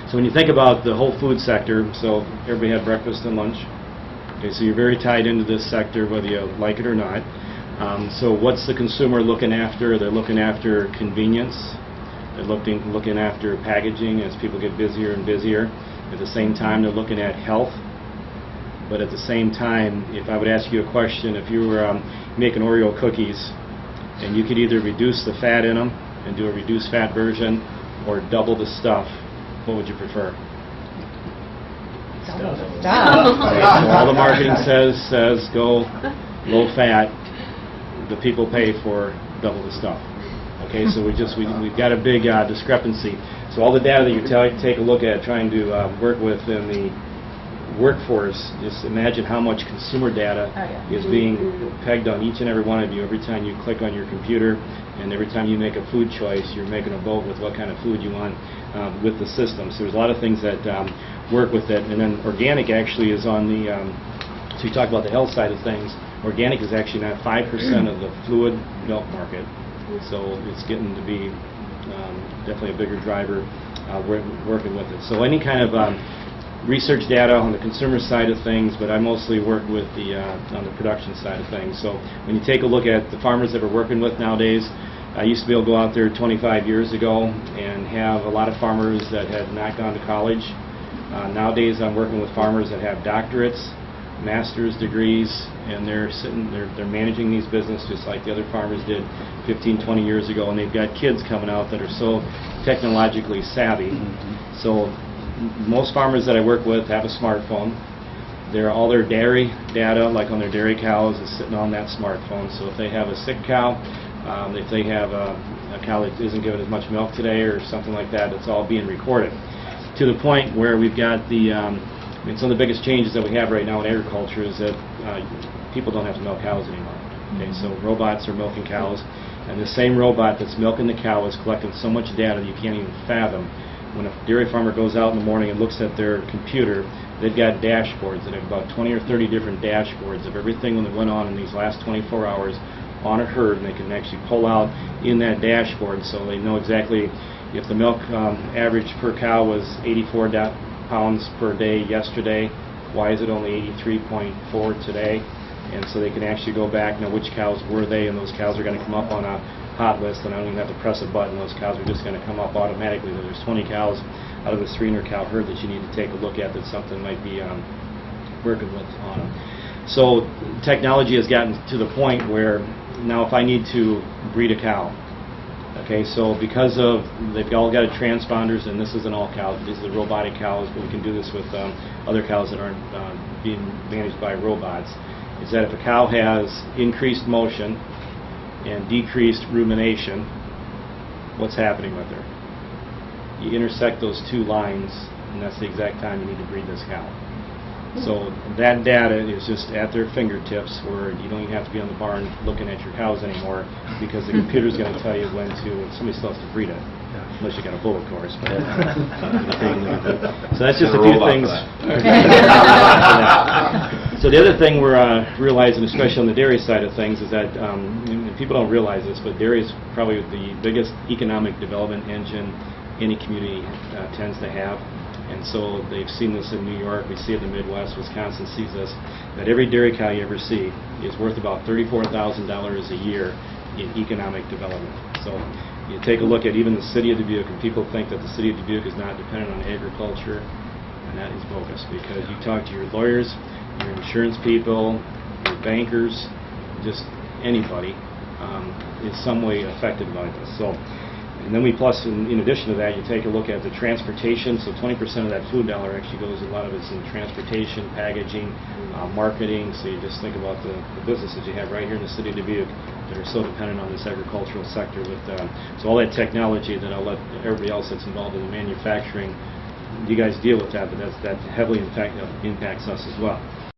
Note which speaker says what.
Speaker 1: So when you think about the whole food sector, so everybody had breakfast and lunch. Okay, so you're very tied into this sector whether you like it or not. So what's the consumer looking after? They're looking after convenience. They're looking after packaging as people get busier and busier. At the same time, they're looking at health. But at the same time, if I would ask you a question, if you were making Oreo cookies and you could either reduce the fat in them and do a reduced fat version or double the stuff, what would you prefer?
Speaker 2: Double the
Speaker 1: Okay,
Speaker 2: stuff.
Speaker 1: so all the marketing says go low fat. The people pay for double the stuff. Okay, so we've got a big discrepancy. So all the data that you take a look at trying to work with in the workforce, just imagine how much consumer data is being pegged on each and every one of you every time you click on your computer, and every time you make a food choice, you're making a vote with what kind of food you want with the system. So there's a lot of things that work with it. And then organic actually is on the, so you talk about the health side of things, organic is actually not 5% of the fluid milk market. So it's getting to be definitely a bigger driver working with it. So any kind of research data on the consumer side of things, but I mostly work with the on the production side of things. So when you take a look at the farmers that we're working with nowadays, I used to be able to go out there 25 years ago and have a lot of farmers that had not gone to college. Nowadays I'm working with farmers that have doctorates, master's degrees, and they're managing these businesses just like the other farmers did 15, 20 years ago, and they've got kids coming out that are so technologically savvy. So most farmers that I work with have a smartphone. All their dairy data, like on their dairy cows, is sitting on that smartphone. So if they have a sick cow, if they have a cow that isn't giving as much milk today or something like that, it's all being recorded. To the point where we've got the, some of the biggest changes that we have right now in agriculture is that people don't have to milk cows anymore. Okay, so robots are milking cows, and the same robot that's milking the cow is collecting so much data that you can't even fathom. When a dairy farmer goes out in the morning and looks at their computer, they've got dashboards that have about 20 or 30 different dashboards of everything that went on in these last 24 hours on a herd, and they can actually pull out in that dashboard so they know exactly if the milk average per cow was 84 pounds per day yesterday, why is it only 83.4 today? And so they can actually go back, know which cows were they, and those cows are going to come up on a hot list, and I don't even have to press a button. Those cows are just going to come up automatically. There's 20 cows out of this 300 cow herd that you need to take a look at that something might be working with on them. So technology has gotten to the point where now if I need to breed a cow, okay, so because of, they've all got transponders, and this isn't all cows, these are the robotic cows, but we can do this with other cows that aren't being managed by robots, is that if a cow has increased motion and decreased rumination, what's happening with her? You intersect those two lines, and that's the exact time you need to breed this cow. So that data is just at their fingertips, where you don't even have to be on the barn looking at your cows anymore, because the computer's going to tell you when to, somebody still has to breed it, unless you got a bull, of course. But so that's just a few things. So the other thing we're realizing, especially on the dairy side of things, is that and people don't realize this, but dairy is probably the biggest economic development engine any community tends to have. And so they've seen this in New York, we see it in the Midwest, Wisconsin sees this, that every dairy cow you ever see is worth about $34,000 a year in economic development. So you take a look at even the city of Dubuque, and people think that the city of Dubuque is not dependent on agriculture, and that is bogus, because you talk to your lawyers, your insurance people, your bankers, just anybody is some way affected by this. So, and then we plus, in addition to that, you take a look at the transportation. So 20% of that food dollar actually goes, a lot of it's in transportation, packaging, marketing. So you just think about the businesses you have right here in the city of Dubuque that are so dependent on this agricultural sector. With so all that technology that I'll let everybody else that's involved in the manufacturing, you guys deal with that, but that heavily impacts us as well.